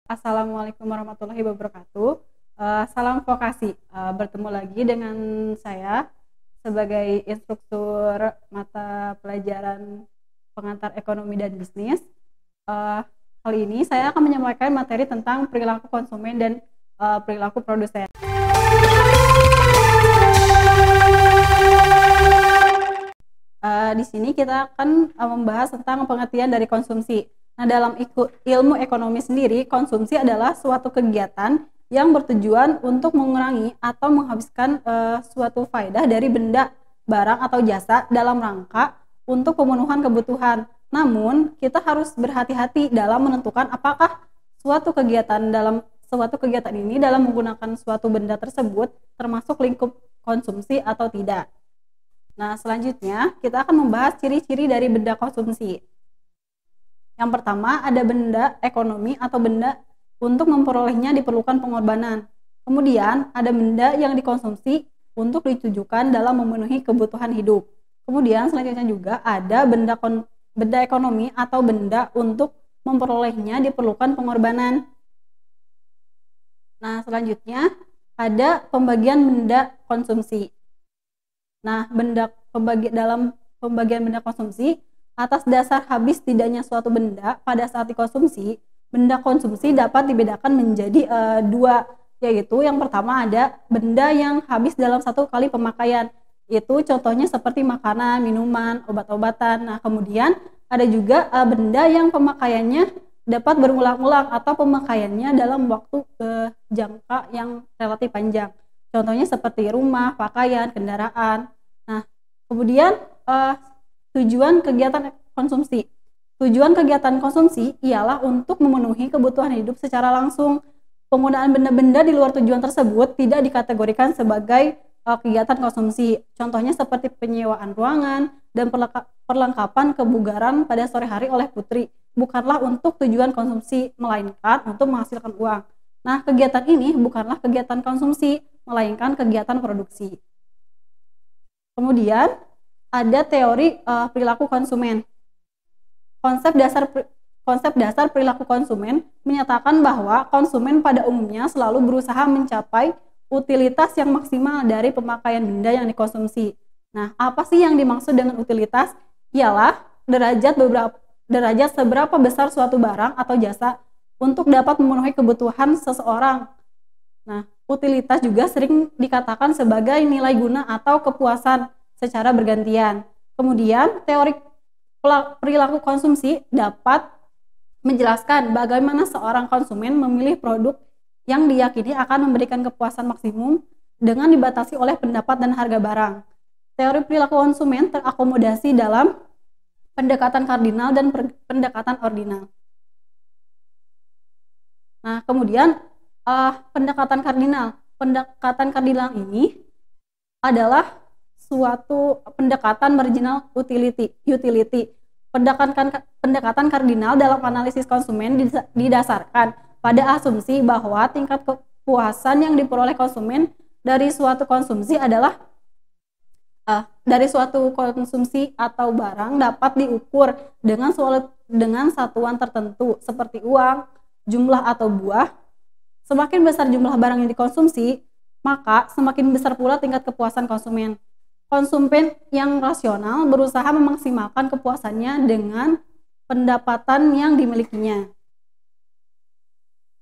Assalamualaikum warahmatullahi wabarakatuh. Salam vokasi. Bertemu lagi dengan saya sebagai instruktur mata pelajaran pengantar ekonomi dan bisnis. Kali ini saya akan menyampaikan materi tentang perilaku konsumen dan perilaku produsen. Di sini kita akan membahas tentang pengertian dari konsumsi. Nah, dalam ilmu ekonomi sendiri, konsumsi adalah suatu kegiatan yang bertujuan untuk mengurangi atau menghabiskan suatu faedah dari benda, barang, atau jasa dalam rangka untuk pemenuhan kebutuhan. Namun, kita harus berhati-hati dalam menentukan apakah suatu kegiatan ini dalam menggunakan suatu benda tersebut termasuk lingkup konsumsi atau tidak. Nah, selanjutnya kita akan membahas ciri-ciri dari benda konsumsi. Yang pertama, ada benda ekonomi atau benda untuk memperolehnya diperlukan pengorbanan. Kemudian, ada benda yang dikonsumsi untuk ditujukan dalam memenuhi kebutuhan hidup. Kemudian, selanjutnya juga ada benda ekonomi atau benda untuk memperolehnya diperlukan pengorbanan. Nah, selanjutnya ada pembagian benda konsumsi. Nah, dalam pembagian benda konsumsi, atas dasar habis tidaknya suatu benda pada saat dikonsumsi, benda konsumsi dapat dibedakan menjadi dua, yaitu yang pertama ada benda yang habis dalam satu kali pemakaian, itu contohnya seperti makanan, minuman, obat-obatan. Nah, kemudian ada juga benda yang pemakaiannya dapat berulang-ulang atau pemakaiannya dalam waktu jangka yang relatif panjang, contohnya seperti rumah, pakaian, kendaraan. Nah, kemudian tujuan kegiatan konsumsi. Tujuan kegiatan konsumsi ialah untuk memenuhi kebutuhan hidup secara langsung. Penggunaan benda-benda di luar tujuan tersebut tidak dikategorikan sebagai kegiatan konsumsi. Contohnya seperti penyewaan ruangan dan perlengkapan kebugaran pada sore hari oleh putri. Bukanlah untuk tujuan konsumsi, melainkan untuk menghasilkan uang. Nah, kegiatan ini bukanlah kegiatan konsumsi, melainkan kegiatan produksi. Kemudian, ada teori perilaku konsumen. Konsep dasar perilaku konsumen menyatakan bahwa konsumen pada umumnya selalu berusaha mencapai utilitas yang maksimal dari pemakaian benda yang dikonsumsi. Nah, apa sih yang dimaksud dengan utilitas? Ialah derajat seberapa besar suatu barang atau jasa untuk dapat memenuhi kebutuhan seseorang. Nah, utilitas juga sering dikatakan sebagai nilai guna atau kepuasan secara bergantian. Kemudian, teori perilaku konsumsi dapat menjelaskan bagaimana seorang konsumen memilih produk yang diyakini akan memberikan kepuasan maksimum dengan dibatasi oleh pendapat dan harga barang. Teori perilaku konsumen terakomodasi dalam pendekatan kardinal dan pendekatan ordinal. Nah, kemudian pendekatan kardinal ini adalah suatu pendekatan marginal utility. Pendekatan kardinal dalam analisis konsumen didasarkan pada asumsi bahwa tingkat kepuasan yang diperoleh konsumen dari suatu konsumsi atau barang dapat diukur dengan satuan tertentu seperti uang, jumlah atau buah. Semakin besar jumlah barang yang dikonsumsi, maka semakin besar pula tingkat kepuasan konsumen. Konsumen yang rasional berusaha memaksimalkan kepuasannya dengan pendapatan yang dimilikinya.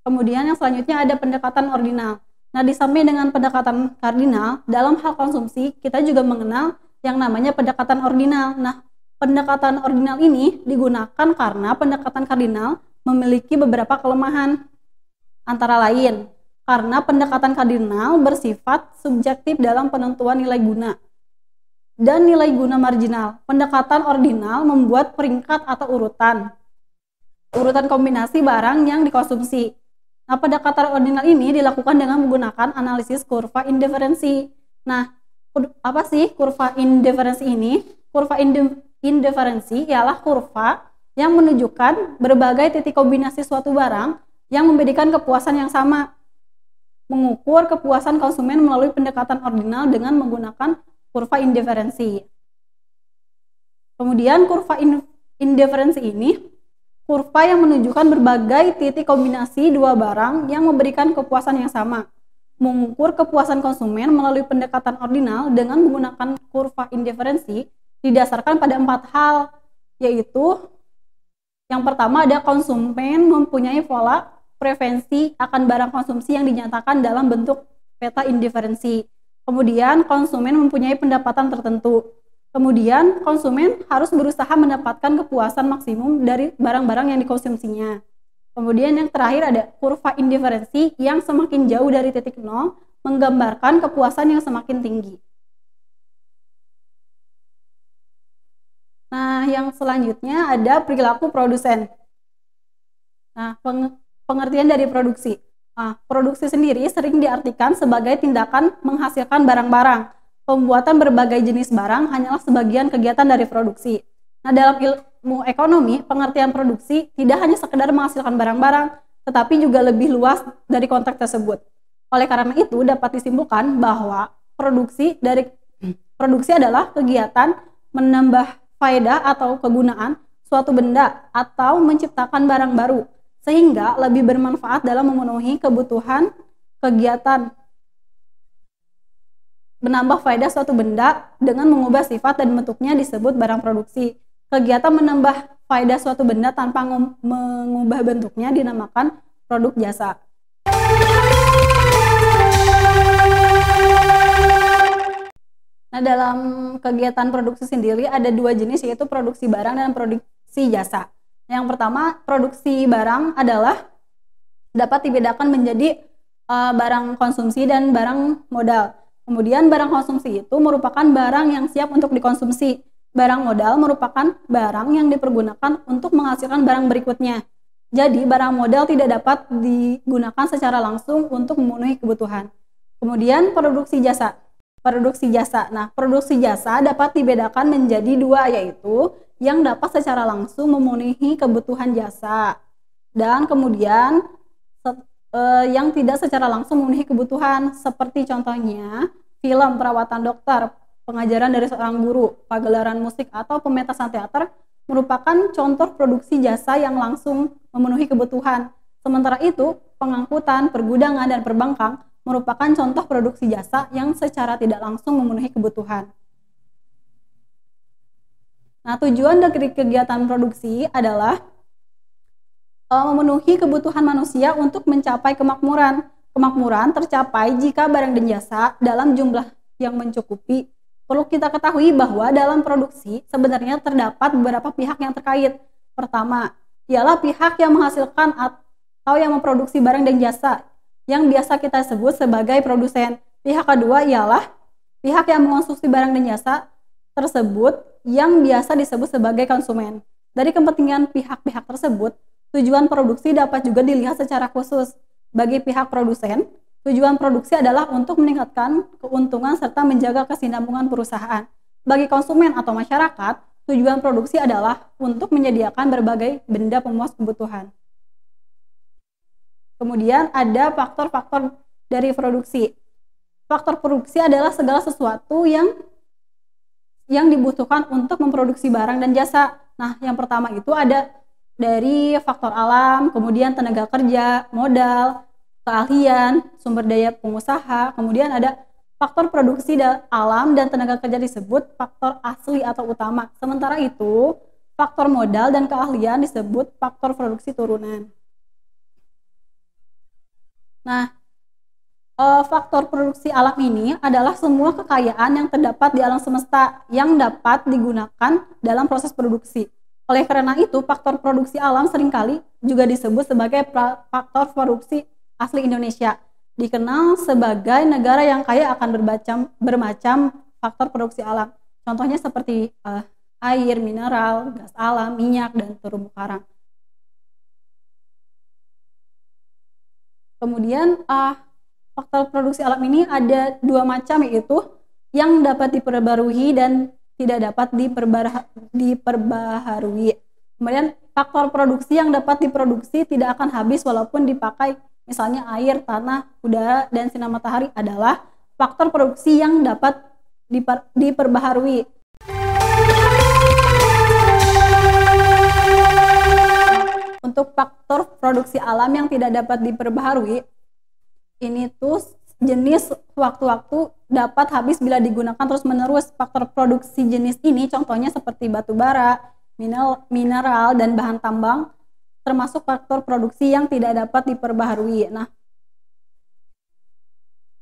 Kemudian yang selanjutnya ada pendekatan ordinal. Nah, di samping dengan pendekatan kardinal, dalam hal konsumsi kita juga mengenal yang namanya pendekatan ordinal. Nah, pendekatan ordinal ini digunakan karena pendekatan kardinal memiliki beberapa kelemahan. Antara lain, karena pendekatan kardinal bersifat subjektif dalam penentuan nilai guna dan nilai guna marginal. Pendekatan ordinal membuat peringkat atau urutan kombinasi barang yang dikonsumsi. Nah, pendekatan ordinal ini dilakukan dengan menggunakan analisis kurva indiferensi. Nah, apa sih kurva indiferensi ini? Kurva indiferensi ialah kurva yang menunjukkan berbagai titik kombinasi suatu barang yang memberikan kepuasan yang sama. Mengukur kepuasan konsumen melalui pendekatan ordinal dengan menggunakan kurva indiferensi. Kemudian kurva indiferensi ini kurva yang menunjukkan berbagai titik kombinasi dua barang yang memberikan kepuasan yang sama. Mengukur kepuasan konsumen melalui pendekatan ordinal dengan menggunakan kurva indiferensi didasarkan pada 4 hal, yaitu yang pertama ada konsumen mempunyai pola preferensi akan barang konsumsi yang dinyatakan dalam bentuk peta indiferensi. Kemudian konsumen mempunyai pendapatan tertentu. Kemudian konsumen harus berusaha mendapatkan kepuasan maksimum dari barang-barang yang dikonsumsinya. Kemudian yang terakhir ada kurva indiferensi yang semakin jauh dari titik nol menggambarkan kepuasan yang semakin tinggi. Nah, yang selanjutnya ada perilaku produsen. Nah, pengertian dari produksi. Nah, produksi sendiri sering diartikan sebagai tindakan menghasilkan barang-barang. Pembuatan berbagai jenis barang hanyalah sebagian kegiatan dari produksi. Nah, dalam ilmu ekonomi, pengertian produksi tidak hanya sekedar menghasilkan barang-barang, tetapi juga lebih luas dari konteks tersebut. Oleh karena itu, dapat disimpulkan bahwa produksi adalah kegiatan menambah faedah atau kegunaan suatu benda atau menciptakan barang baru, sehingga lebih bermanfaat dalam memenuhi kebutuhan kegiatan menambah faedah suatu benda dengan mengubah sifat dan bentuknya disebut barang produksi. Kegiatan menambah faedah suatu benda tanpa mengubah bentuknya dinamakan produk jasa. Nah, dalam kegiatan produksi sendiri ada dua jenis, yaitu produksi barang dan produksi jasa. Yang pertama, produksi barang adalah dapat dibedakan menjadi barang konsumsi dan barang modal. Kemudian barang konsumsi itu merupakan barang yang siap untuk dikonsumsi. Barang modal merupakan barang yang dipergunakan untuk menghasilkan barang berikutnya. Jadi barang modal tidak dapat digunakan secara langsung untuk memenuhi kebutuhan. Kemudian produksi jasa. Nah, produksi jasa dapat dibedakan menjadi dua, yaitu yang dapat secara langsung memenuhi kebutuhan jasa dan kemudian yang tidak secara langsung memenuhi kebutuhan, seperti contohnya film, perawatan dokter, pengajaran dari seorang guru, pagelaran musik, atau pementasan teater merupakan contoh produksi jasa yang langsung memenuhi kebutuhan. Sementara itu, pengangkutan, pergudangan, dan perbankan merupakan contoh produksi jasa yang secara tidak langsung memenuhi kebutuhan. Nah, tujuan dari kegiatan produksi adalah memenuhi kebutuhan manusia untuk mencapai kemakmuran. Kemakmuran tercapai jika barang dan jasa dalam jumlah yang mencukupi. Perlu kita ketahui bahwa dalam produksi sebenarnya terdapat beberapa pihak yang terkait. Pertama, ialah pihak yang menghasilkan atau yang memproduksi barang dan jasa, yang biasa kita sebut sebagai produsen. Pihak kedua ialah pihak yang mengkonsumsi barang dan jasa tersebut, yang biasa disebut sebagai konsumen. Dari kepentingan pihak-pihak tersebut, tujuan produksi dapat juga dilihat secara khusus. Bagi pihak produsen, tujuan produksi adalah untuk meningkatkan keuntungan serta menjaga kesinambungan perusahaan. Bagi konsumen atau masyarakat, tujuan produksi adalah untuk menyediakan berbagai benda pemuas kebutuhan. Kemudian ada faktor-faktor dari produksi. Faktor produksi adalah segala sesuatu yang dibutuhkan untuk memproduksi barang dan jasa. Nah, yang pertama itu ada dari faktor alam, kemudian tenaga kerja, modal, keahlian, sumber daya pengusaha, kemudian ada faktor produksi alam dan tenaga kerja disebut faktor asli atau utama. Sementara itu, faktor modal dan keahlian disebut faktor produksi turunan. Nah, faktor produksi alam ini adalah semua kekayaan yang terdapat di alam semesta yang dapat digunakan dalam proses produksi. Oleh karena itu, faktor produksi alam seringkali juga disebut sebagai faktor produksi asli Indonesia. Dikenal sebagai negara yang kaya akan bermacam faktor produksi alam. Contohnya seperti air, mineral, gas alam, minyak, dan terumbu karang. Kemudian faktor produksi alam ini ada dua macam, yaitu yang dapat diperbarui dan tidak dapat diperbaharui. Kemudian faktor produksi yang dapat diproduksi tidak akan habis walaupun dipakai, misalnya air, tanah, udara, dan sinar matahari adalah faktor produksi yang dapat diperbaharui. Untuk faktor produksi alam yang tidak dapat diperbaharui, ini tuh jenis waktu-waktu dapat habis bila digunakan terus-menerus. Faktor produksi jenis ini contohnya seperti batu bara, mineral, dan bahan tambang, termasuk faktor produksi yang tidak dapat diperbaharui. Nah,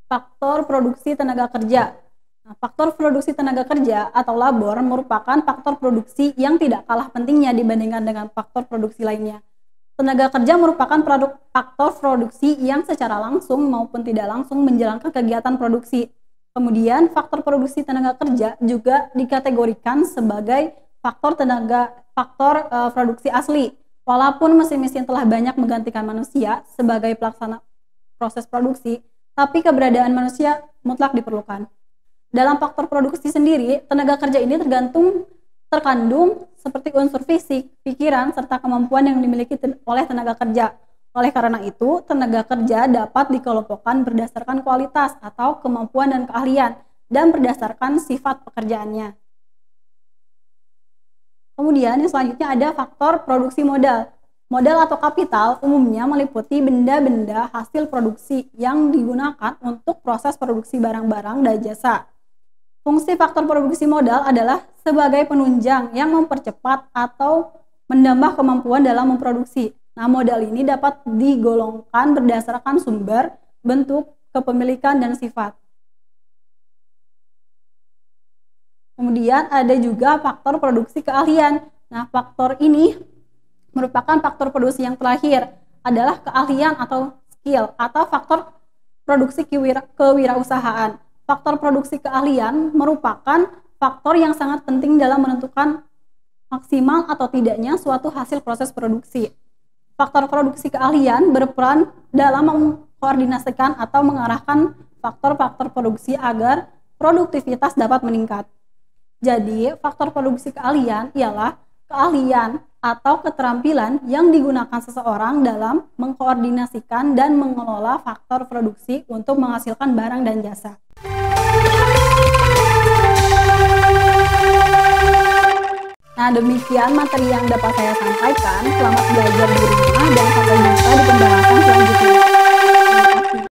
faktor produksi tenaga kerja. Nah, faktor produksi tenaga kerja atau labor merupakan faktor produksi yang tidak kalah pentingnya dibandingkan dengan faktor produksi lainnya. Tenaga kerja merupakan faktor produksi yang secara langsung maupun tidak langsung menjalankan kegiatan produksi. Kemudian, faktor produksi tenaga kerja juga dikategorikan sebagai faktor produksi asli. Walaupun mesin-mesin telah banyak menggantikan manusia sebagai pelaksana proses produksi, tapi keberadaan manusia mutlak diperlukan. Dalam faktor produksi sendiri, tenaga kerja ini terkandung seperti unsur fisik, pikiran, serta kemampuan yang dimiliki oleh tenaga kerja. Oleh karena itu, tenaga kerja dapat dikelompokkan berdasarkan kualitas atau kemampuan dan keahlian, dan berdasarkan sifat pekerjaannya. Kemudian yang selanjutnya ada faktor produksi modal. Modal atau kapital umumnya meliputi benda-benda hasil produksi yang digunakan untuk proses produksi barang-barang dan jasa. Fungsi faktor produksi modal adalah sebagai penunjang yang mempercepat atau menambah kemampuan dalam memproduksi. Nah, modal ini dapat digolongkan berdasarkan sumber, bentuk, kepemilikan, dan sifat. Kemudian ada juga faktor produksi keahlian. Nah, faktor ini merupakan faktor produksi yang terakhir, adalah keahlian atau skill, atau faktor produksi kewirausahaan. Faktor produksi keahlian merupakan faktor yang sangat penting dalam menentukan maksimal atau tidaknya suatu hasil proses produksi. Faktor produksi keahlian berperan dalam mengkoordinasikan atau mengarahkan faktor-faktor produksi agar produktivitas dapat meningkat. Jadi, faktor produksi keahlian ialah keahlian atau keterampilan yang digunakan seseorang dalam mengkoordinasikan dan mengelola faktor produksi untuk menghasilkan barang dan jasa. Nah, demikian materi yang dapat saya sampaikan. Selamat belajar di rumah dan sampai jumpa di pembahasan selanjutnya.